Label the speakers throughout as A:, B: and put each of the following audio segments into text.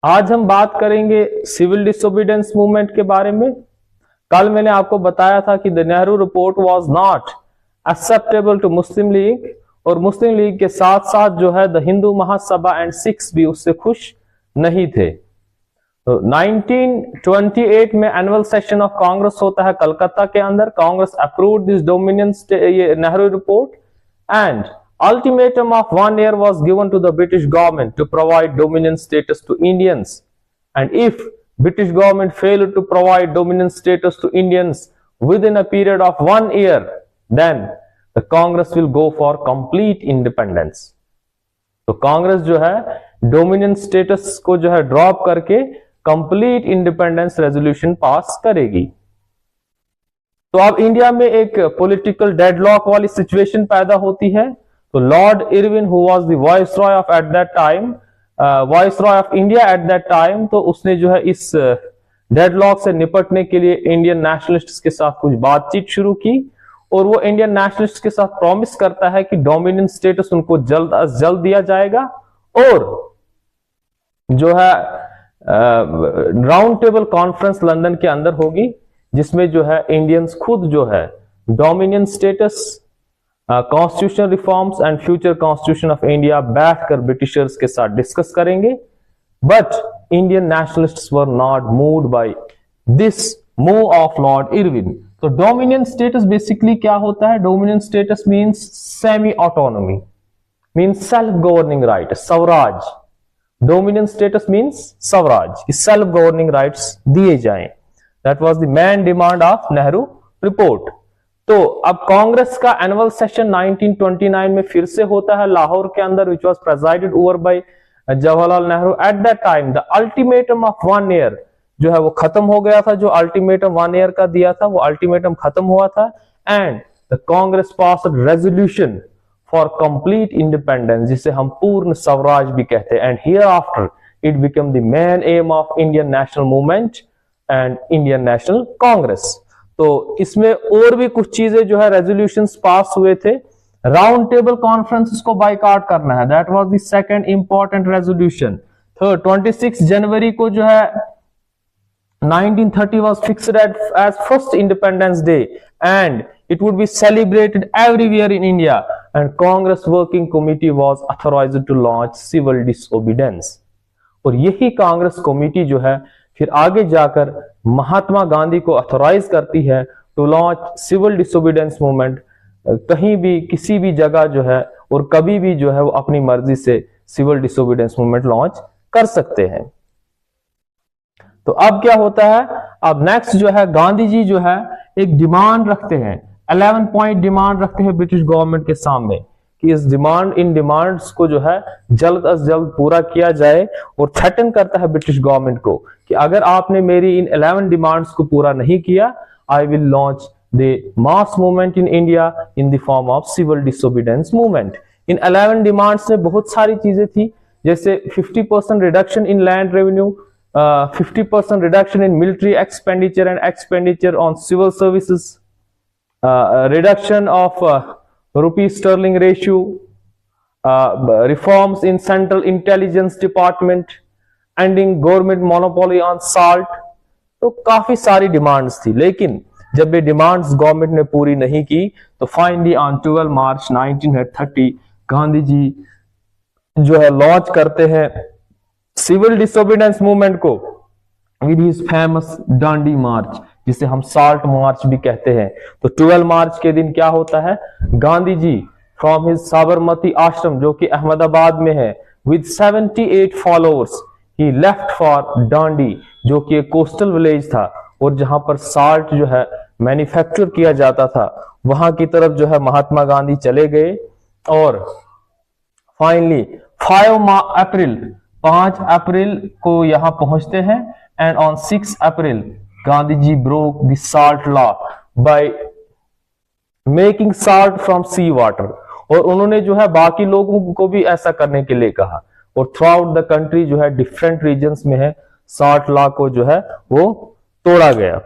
A: आज हम बात करेंगे सिविल डिसोबीडियंस मूवमेंट के बारे में। कल मैंने आपको बताया था कि the Nehru report was not acceptable to Muslim League, और मुस्लिम लीग के साथ साथ जो है द हिंदू महासभा एंड सिख्स भी उससे खुश नहीं थे। तो 1928 में एनुअल सेशन ऑफ कांग्रेस होता है कलकत्ता के अंदर। Congress approved this dominion Nehru report and ultimatum of 1 year was given to the British government to provide dominion status to Indians, and if British government failed to provide dominion status to Indians within a period of 1 year, then the Congress will go for complete independence. तो कांग्रेस जो है dominion status को जो है drop करके complete independence resolution pass करेगी। तो अब इंडिया में एक पॉलिटिकल डेडलॉक वाली सिचुएशन पैदा होती है। तो Lord Irwin who was the viceroy of at that time, viceroy of India at that time, तो उसने जो है इस डेडलॉक से निपटने के लिए इंडियन नेशनलिस्ट्स के साथ कुछ बातचीत शुरू की, और वो इंडियन नेशनलिस्ट के साथ प्रॉमिस करता है कि डोमिनियन स्टेटस उनको जल्द अज जल्द दिया जाएगा, और जो है राउंड टेबल कॉन्फ्रेंस लंदन के अंदर होगी, जिसमें जो है इंडियंस खुद जो है dominion status, constitutional reforms and future constitution of India बैठकर ब्रिटिशर्स के साथ डिस्कस करेंगे। But Indian nationalists were not moved by this move of Lord Irwin. तो डोमिनियन स्टेटस बेसिकली क्या होता है? Dominion status means semi autonomy, means self governing right, Swaraj. Dominion status means Swaraj, self governing rights दिए जाएं। That was the main demand of Nehru report. तो अब कांग्रेस का annual session 1929 में फिर से होता है लाहौर के अंदर, which was presided over by Jawaharlal Nehru. At that time, the ultimatum of 1 year जो है वो खत्म हो गया था। जो अल्टीमेटम 1 year का दिया था वो अल्टीमेटम खत्म हुआ था, and the Congress passed resolution for complete independence, जिसे हम पूर्ण स्वराज भी कहते हैं। And hereafter it became the main aim of Indian national movement and Indian national Congress. तो इसमें और भी कुछ चीजें जो है रेजोल्यूशंस पास हुए थे। राउंड टेबल कॉन्फ्रेंस को बाइकआउट करना है, that was the second important resolution. Third 26 जनवरी को जो है 1930 was fixed as first independence day, and it would be celebrated everywhere in India, and Congress working committee was authorized to launch civil disobedience. और यही Congress committee जो है फिर आगे जाकर महात्मा गांधी को ऑथराइज करती है to launch civil disobedience movement. कहीं भी किसी भी जगह जो है और कभी भी जो है वो अपनी मर्जी से सिविल डिसोबीडियंस मूवमेंट लॉन्च कर सकते हैं। तो अब क्या होता है? अब नेक्स्ट जो है गांधी जी जो है एक डिमांड रखते हैं, 11 पॉइंट डिमांड रखते हैं ब्रिटिश गवर्नमेंट के सामने कि इन डिमांड्स को जो है जल्द अज जल्द पूरा किया जाए, और थ्रेटन करता है ब्रिटिश गवर्नमेंट को कि अगर आपने मेरी इन 11 डिमांड्स को पूरा नहीं किया, I will launch the mass movement in India in the form of civil disobedience movement. इन 11 डिमांड्स में बहुत सारी चीजें थी, जैसे 50% reduction in land revenue, 50% reduction in military expenditure and expenditure on civil services, reduction of rupee sterling ratio, reforms in central intelligence department, ending government monopoly on salt। तो काफी सारी डिमांड्स थी, लेकिन जब ये डिमांड्स गवर्नमेंट ने पूरी नहीं की तो फाइनली ऑन 12 मार्च 1930 गांधी जी जो है लॉन्च करते हैं सिविल डिसोबीडियंस मूवमेंट को विद हिज फेमस डांडी मार्च, जिसे हम साल्ट मार्च भी कहते हैं। तो 12 मार्च के दिन क्या होता है? गांधी जी फ्रॉम हिज साबरमती आश्रम जो कि अहमदाबाद में है, with 78 followers he left for डांडी, जो कि एक कोस्टल विलेज था और जहां पर साल्ट जो है मैन्युफैक्चर किया जाता था, वहां की तरफ जो है महात्मा गांधी चले गए। और फाइनली 5 अप्रैल को यहां पहुंचते हैं, and on 6 April Gandhi ji broke the salt law by making salt from sea water, और उन्होंने जो है बाकी लोगों को भी ऐसा करने के लिए कहा। और थ्रू आउट द कंट्री जो है डिफरेंट रीजन्स में है साल्ट लॉ को जो है वो तोड़ा गया।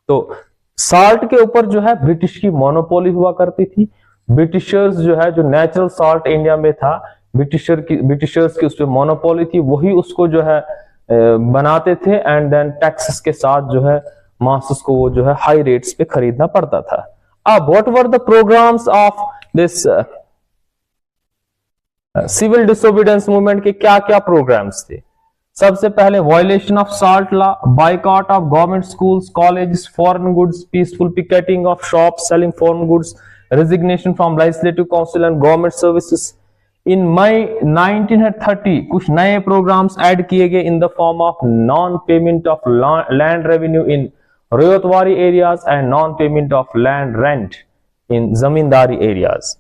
A: तो साल्ट के ऊपर जो है ब्रिटिश की मोनोपोली हुआ करती थी। ब्रिटिशर्स जो है, जो नेचुरल साल्ट इंडिया में था, ब्रिटिशर्स की उस पर मोनोपोली थी, वही उसको जो है बनाते थे एंड देन टैक्सेस के साथ जो है मासस को वो जो है हाई रेट्स पे खरीदना पड़ता था। अब what were the programmes of this civil disobedience movement के क्या क्या प्रोग्राम्स थे? सबसे पहले violation of salt law, boycott of government schools, colleges, foreign goods, peaceful picketing of shops selling foreign goods, resignation from legislative council and government services. इन मई 1930 कुछ नए programmes add किए गए इन the form of non payment of land revenue in रोयतवारी areas and non payment of land rent in zamindari areas.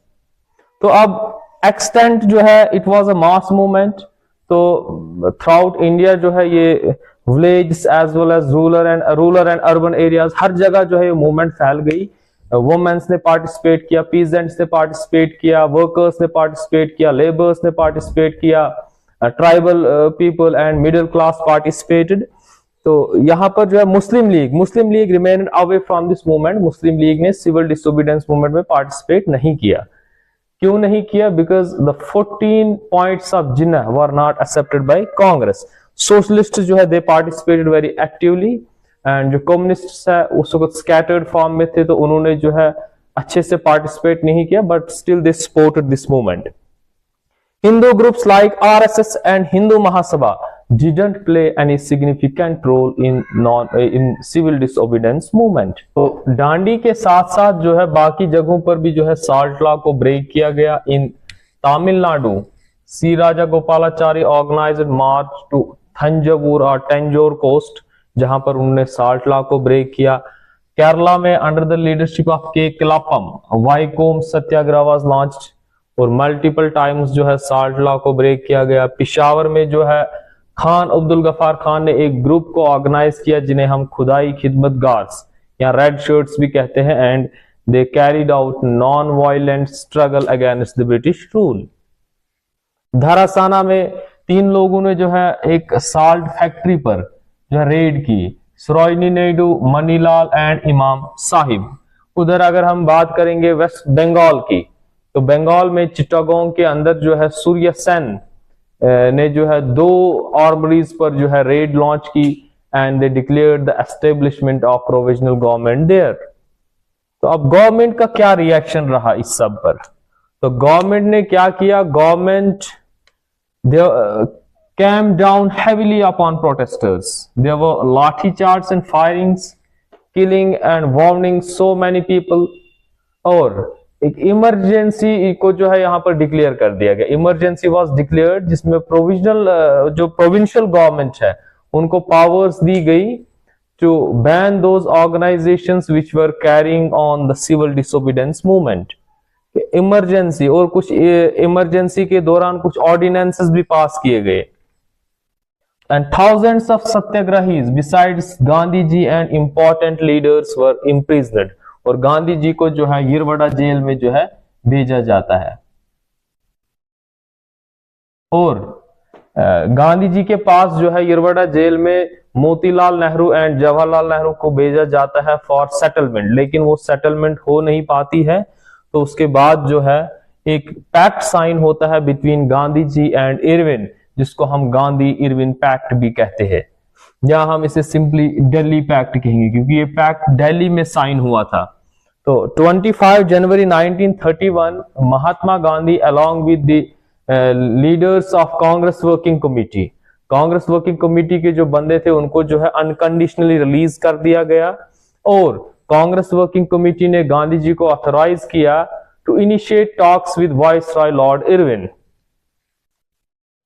A: तो अब extent जो है it was a mass movement, तो through India जो है ये village as well as rural and urban areas हर जगह जो है ये मूवमेंट फैल गई। वुमेन्स ने पार्टिसिपेट किया, पीजेंट्स ने पार्टिसिपेट किया, वर्कर्स ने पार्टिसिपेट किया, लेबर्स ने पार्टिसिपेट किया, tribal people and middle class participated. तो यहां पर जो है मुस्लिम league remained away from this movement. Muslim league ने सिविल डिसोबीडियंस मूवमेंट में पार्टिसिपेट नहीं किया। क्यों नहीं किया? Because the 14 points of Jinnah were not accepted by Congress. Socialist जो है दे पार्टिसिपेटेड वेरी एक्टिवली एंड जो कम्युनिस्ट है उस वक्त स्कैटर्ड फॉर्म में थे, तो उन्होंने जो है अच्छे से पार्टिसिपेट नहीं किया, but still they supported this movement. Hindu groups like RSS and Hindu Mahasabha didn't play any significant role in civil disobedience movement. तो डांडी के साथ साथ जो है बाकी जगहों पर भी जो है साल्ट लॉ को ब्रेक किया गया। इन तमिलनाडु सी राजा Gopalachari organised March two Thanjavur और टेंजोर कोस्ट, जहां पर उन्होंने साल्ट लॉ को ब्रेक किया। केरला में अंडर द लीडरशिप ऑफ के क्लापम वाइकोम सत्याग्रह वाज लॉन्च्ड और मल्टीपल टाइम्स जो है साल्ट लॉ को ब्रेक किया गया। पिशावर में जो है खान अब्दुल गफार खान ने एक ग्रुप को ऑर्गेनाइज किया जिन्हें हम खुदाई खिदमतगार्स या रेड शर्ट्स भी कहते हैं, and they carried out non violent struggle against the British rule. धरासाना में 3 लोगों ने जो है एक साल्ट फैक्ट्री पर जो है रेड की, सरोजनी नायडू, मनीलाल एंड इमाम साहिब। उधर अगर हम बात करेंगे वेस्ट बंगाल की, तो बंगाल में चिटागोंग के अंदर जो है सूर्य सेन ने जो है 2 आर्मरीज पर जो है रेड लॉन्च की and they declared the establishment of provisional government there. तो अब गवर्नमेंट का क्या रिएक्शन रहा इस सब पर? तो गवर्नमेंट ने क्या किया? Government came down heavily upon protesters. There were lathi charges and firings, killing and wounding so many people. और एक इमरजेंसी को जो है यहाँ पर डिक्लेयर कर दिया गया। इमरजेंसी वाज डिक्लेयर्ड, जिसमें प्रोविजनल जो प्रोविंशियल गवर्नमेंट है उनको पावर्स दी गई to ban those organisations which were carrying on the civil disobedience movement. Emergency और कुछ इमरजेंसी के दौरान कुछ ऑर्डिनेंसेस भी पास किए गए। And thousands of satyagrahis besides Gandhi ji and important leaders were imprisoned. और गांधी जी को जो है यिरवड़ा जेल में जो है भेजा जाता है। और गांधी जी के पास जो है यिरवड़ा जेल में मोतीलाल नेहरू एंड जवाहरलाल नेहरू को भेजा जाता है फॉर सेटलमेंट, लेकिन वो सेटलमेंट हो नहीं पाती है। तो उसके बाद जो है एक पैक्ट साइन होता है between Gandhi ji and Irwin, जिसको हम गांधी इरविन पैक्ट भी कहते हैं, या हम इसे सिंपली दिल्ली पैक्ट कहेंगे क्योंकि ये पैक्ट दिल्ली में साइन हुआ था। तो 25 जनवरी 1931 Mahatma Gandhi along with the leaders of Congress working committee, Congress working committee के जो बंदे थे उनको जो है अनकंडीशनली रिलीज कर दिया गया। और कांग्रेस वर्किंग कमेटी ने गांधी जी को ऑथराइज किया to initiate talks with viceroy lord Irwin.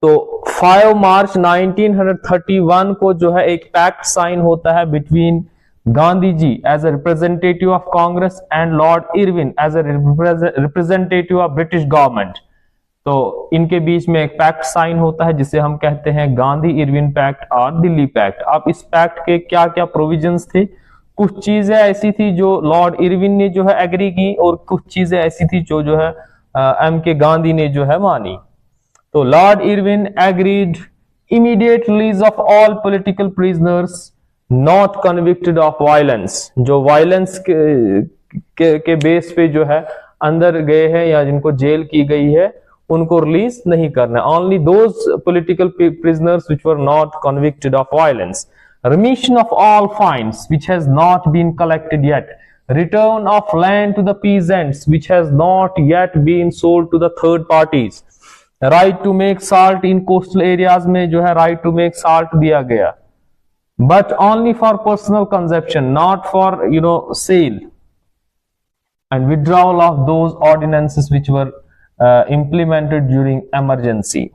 A: तो 5 मार्च 1931 को जो है एक पैक्ट साइन होता है between Gandhi ji as a representative of Congress and lord Irwin as a representative of British government. तो इनके बीच में एक पैक्ट साइन होता है जिसे हम कहते हैं गांधी इरविन पैक्ट और दिल्ली पैक्ट। अब इस पैक्ट के क्या क्या प्रोविजंस थे? कुछ चीजें ऐसी थी जो लॉर्ड इरविन ने जो है एग्री की, और कुछ चीजें ऐसी थी जो है एम के गांधी ने जो है मानी। तो Lord Irwin agreed immediate release of all political prisoners not convicted of violence, जो वायलेंस के बेस पे जो है अंदर गए हैं या जिनको जेल की गई है उनको रिलीज नहीं करना। Only those political prisoners which were not convicted of violence, remission of all fines which has not been collected yet, return of land to the peasants which has not yet been sold to the third parties, right to make salt in coastal areas में जो है right to make salt दिया गया, but only for personal consumption, not for sale, and withdrawal of those ordinances which were implemented during emergency.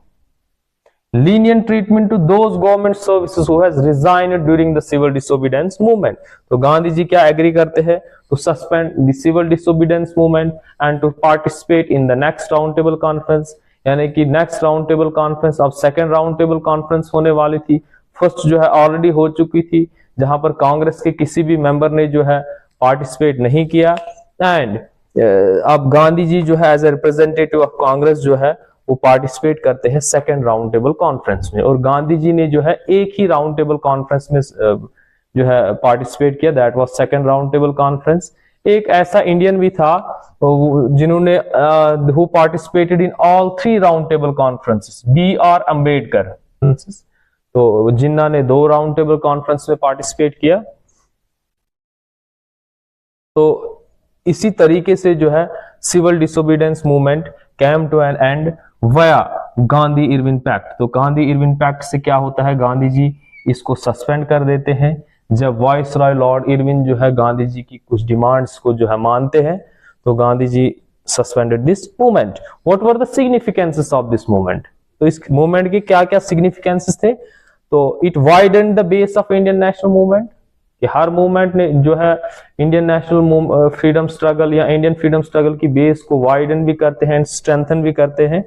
A: Lenient treatment to those government services who has resigned during the civil disobedience movement. तो गांधी जी क्या agree करते हैं? To suspend the civil disobedience movement and to participate in the next round table conference. यानी कि next round table conference अब second round table conference होने वाली थी। फर्स्ट जो है ऑलरेडी हो चुकी थी, जहां पर कांग्रेस के किसी भी मेंबर ने जो है पार्टिसिपेट नहीं किया। एंड अब गांधी जी जो है as a representative of Congress जो है वो पार्टिसिपेट करते हैं सेकेंड राउंड टेबल कॉन्फ्रेंस में। और गांधी जी ने जो है एक ही राउंड टेबल कॉन्फ्रेंस में जो है पार्टिसिपेट किया, that was second round table conference. एक ऐसा इंडियन भी था जिन्होंने who participated in all 3 round table conferences, B.R. Ambedkar. तो जिन्ना ने 2 राउंड टेबल कॉन्फ्रेंस में पार्टिसिपेट किया। तो इसी तरीके से जो है civil disobedience movement came to an end via Gandhi Irwin pact. तो गांधी इरविन पैक्ट से क्या होता है, गांधी जी इसको सस्पेंड कर देते हैं। जब वाइसरॉय लॉर्ड इरविन जो है गांधी जी की कुछ डिमांड्स को जो है मानते हैं, तो Gandhi ji suspended this movement. What were the significances of this movement? तो इस मूवमेंट के क्या क्या सिग्निफिकेंसेस थे? तो it widened the base of Indian national movement, कि हर मूवमेंट ने जो है इंडियन नेशनल फ्रीडम स्ट्रगल या इंडियन फ्रीडम स्ट्रगल की बेस को वाइडन भी करते हैं, स्ट्रेंथन भी करते हैं।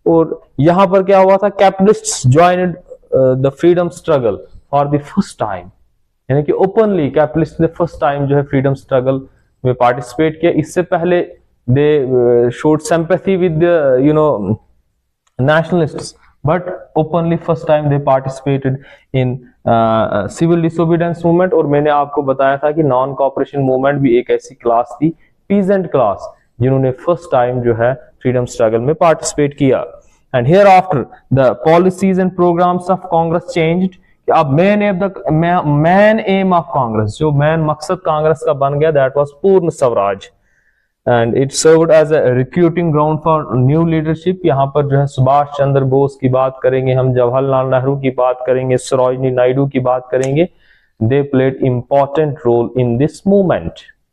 A: और यहां पर क्या हुआ था, capitalists joined the freedom struggle for the first time, यानी कि ओपनली कैपिटलिस्ट ने फर्स्ट टाइम जो है फ्रीडम स्ट्रगल में पार्टिसिपेट किया। इससे पहले they showed sympathy with nationalists, but openly first time they participated in civil disobedience movement। और मैंने आपको बताया था कि नॉन कॉपरेशन मूवमेंट भी एक ऐसी क्लास थी, पीजेंट क्लास, जिन्होंने फर्स्ट टाइम जो है फ्रीडम स्ट्रगल में पार्टिसिपेट किया। And hereafter the policies and programmes of Congress changed. अब मेन एम ऑफ कांग्रेस, जो मेन मकसद कांग्रेस का बन गया, that was Purna Swaraj. And it served as a recruiting ground for new leadership. यहाँ पर जो है सुभाष चंद्र बोस की बात करेंगे हम, जवाहरलाल नेहरू की बात करेंगे, सरोजिनी नायडू की बात करेंगे। They played important role in this movement.